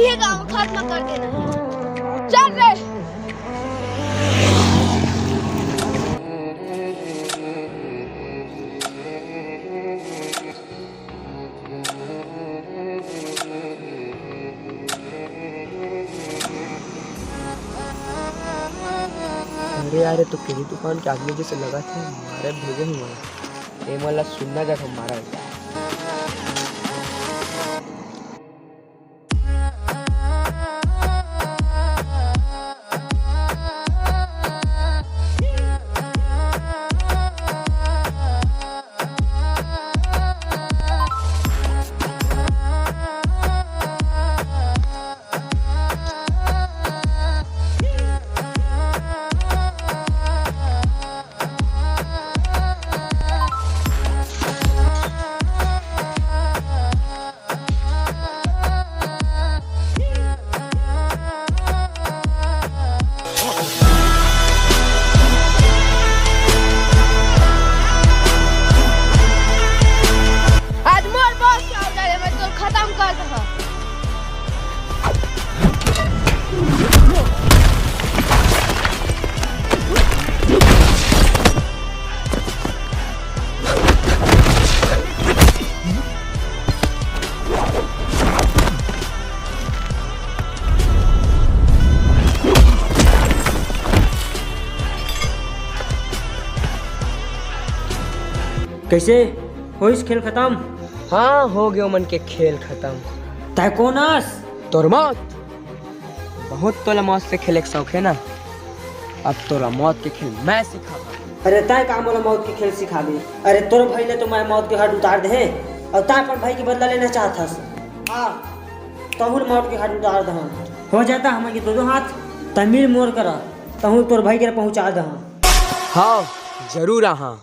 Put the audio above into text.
ये काम खत्म कर देना है। चल रे। अरे यार तो किसी दुकान के आदमी जैसे लगा था हमारे भेजे ही मला ये मला सुनना जा हमारा कैसे हो इस खेल खत्म? हाँ हो गयो मन के खेल खत्म। तय कोनस तोर मौत बहुत तोला मौत से खेले के शौक है ना, अब तोरा मौत के खेल मैं सिखाऊंगा। अरे तय काम वाला मौत के खेल सिखा दे। अरे तोर भाई ने तो मैं मौत के हाथ उतार दे और तय पर भाई की बदला लेना चाहता हाँ तहुल मौत के हाथ उतार दे हो जाता हमारे दोनों हाथ तमिल मोड़ कर तहुल तोर भाई के पहुँचा दे। हाँ जरूर हाँ।